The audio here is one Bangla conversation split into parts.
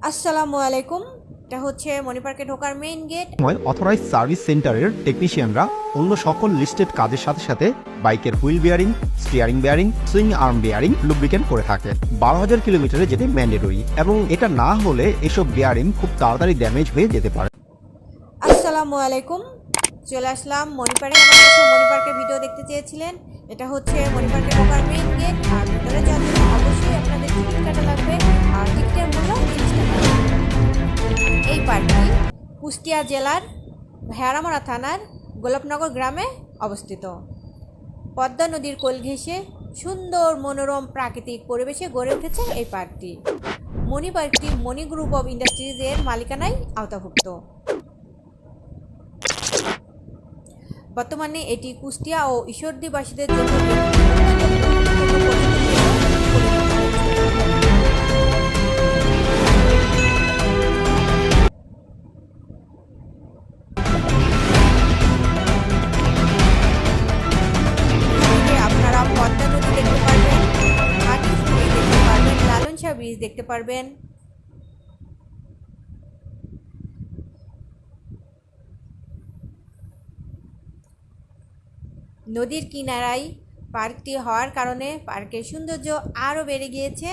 আসসালামু আলাইকুম। এটা হচ্ছে মণিপার্কে ঢোকার মেইন গেট। অথরাইজ সার্ভিস সেন্টারের টেকনিশিয়ানরা অন্য সকল লিস্টেড কাজের সাথে সাথে বাইকের wheel bearing, steering bearing, swing arm bearing lubricant করে থাকে। 12,000 কিলোমিটারে যেতে ম্যান্ডেটরি এবং এটা না হলে এসব বিয়ারিং খুব তাড়াতাড়ি ড্যামেজ হয়ে যেতে পারে। আসসালামু আলাইকুম, চলে আসলাম মণিপার্কে। আমার কাছে মণিপার্কের ভিডিও দেখতে চেয়েছিলেন। এটা হচ্ছে মণিপার্কে ঢোকার মেইন গেট। আর ভিতরে যাওয়ার জন্য অবশ্যই আপনাদের টিকিট কাটা লাগবে। আর টিকিটের মূল্য 30 টাকা। এই পার্কটি কুষ্টিয়া জেলার ভেড়ামারা থানার গোলাপনগর গ্রামে অবস্থিত। পদ্মা নদীর কোল ঘেঁষে সুন্দর মনোরম প্রাকৃতিক পরিবেশে গড়ে উঠেছে এই পার্কটি। মণি পার্কটি মণি গ্রুপ অব ইন্ডাস্ট্রিজের মালিকানায় আওতাভুক্ত। বর্তমানে এটি কুষ্টিয়া ও ঈশ্বরদীবাসীদের জন্য আপনারা পদ্মা নদী দেখতে পারবেন, হাটিস ব্রিজ দেখতে পারবেন, লালন শাহ ব্রিজ দেখতে পারবেন। নদীর কিনারায় পার্কটি হওয়ার কারণে পার্কের সৌন্দর্য আরও বেড়ে গিয়েছে।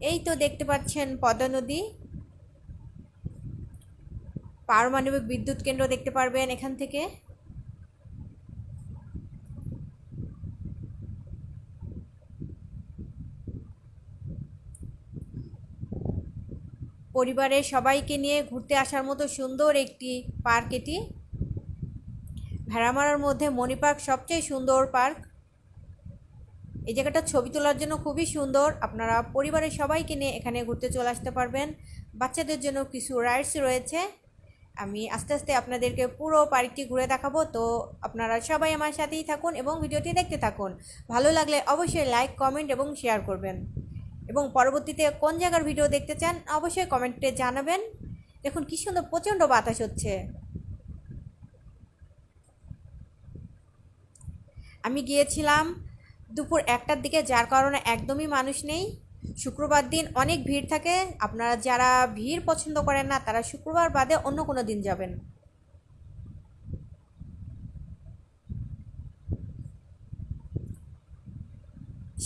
এই তো দেখতে পাচ্ছেন পদ্মা নদী। পারমাণবিক বিদ্যুৎ কেন্দ্র দেখতে পারবেন এখান থেকে। পরিবারের সবাইকে নিয়ে ঘুরতে আসার মতো সুন্দর একটি পার্ক এটি। ভেড়ামারার মধ্যে মণি পার্ক সবচেয়ে সুন্দর পার্ক। এই জায়গাটা ছবি তোলার জন্য খুবই সুন্দর। আপনারা পরিবারের সবাইকে নিয়ে এখানে ঘুরতে চলে আসতে পারবেন। বাচ্চাদের জন্য কিছু রাইডস রয়েছে। আমি আস্তে আস্তে আপনাদেরকে পুরো পার্কটি ঘুরে দেখাবো, তো আপনারা সবাই আমার সাথেই থাকুন এবং ভিডিওটি দেখতে থাকুন। ভালো লাগলে অবশ্যই লাইক, কমেন্ট এবং শেয়ার করবেন। এবং পরবর্তীতে কোন জায়গার ভিডিও দেখতে চান অবশ্যই কমেন্টে জানাবেন। দেখুন কি সুন্দর প্রচণ্ড বাতাস হচ্ছে। আমি গিয়েছিলাম দুপুর 1টার দিকে, যার কারণে একদমই মানুষ নেই। শুক্রবার দিন অনেক ভিড় থাকে। আপনারা যারা ভিড় পছন্দ করেন না তারা শুক্রবার বাদে অন্য কোনো দিন যাবেন।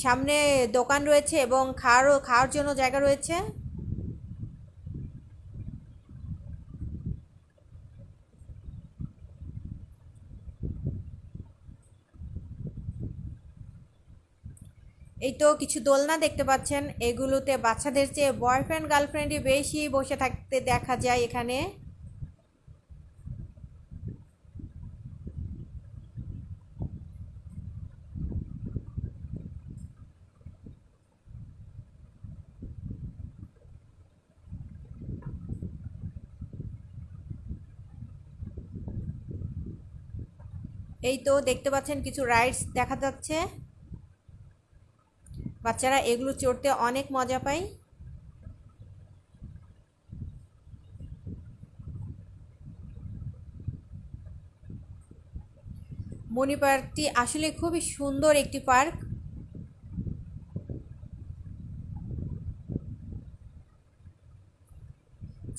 সামনে দোকান রয়েছে এবং খাওয়ার জন্য জায়গা রয়েছে। এই তো কিছু দোলনা দেখতে পাচ্ছেন। এগুলোতে বাচ্চাদের চেয়ে বয়ফ্রেন্ড গার্লফ্রেন্ডই বেশি বসে থাকতে দেখা যায় এখানে। এই তো দেখতে পাচ্ছেন কিছু রাইডস দেখা যাচ্ছে। বাচ্চারা এগুলো চড়তে অনেক মজা পায়। মণি পার্কটি আসলে খুবই সুন্দর একটি পার্ক।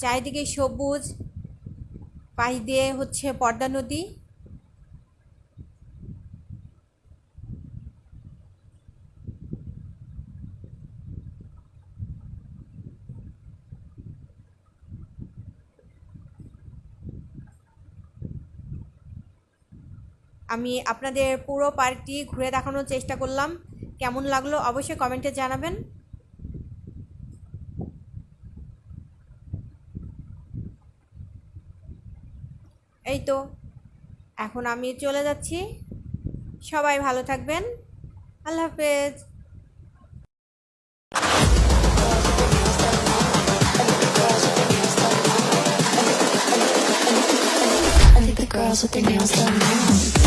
চারিদিকে সবুজ, পাশ দিয়ে হচ্ছে পদ্মা নদী। আমি আপনাদের পুরো পার্কটি ঘুরে দেখানোর চেষ্টা করলাম। কেমন লাগলো অবশ্যই কমেন্টে জানাবেন। এই তো এখন আমি চলে যাচ্ছি। সবাই ভালো থাকবেন। আল্লাহ হাফেজ। Girls with their nails done now.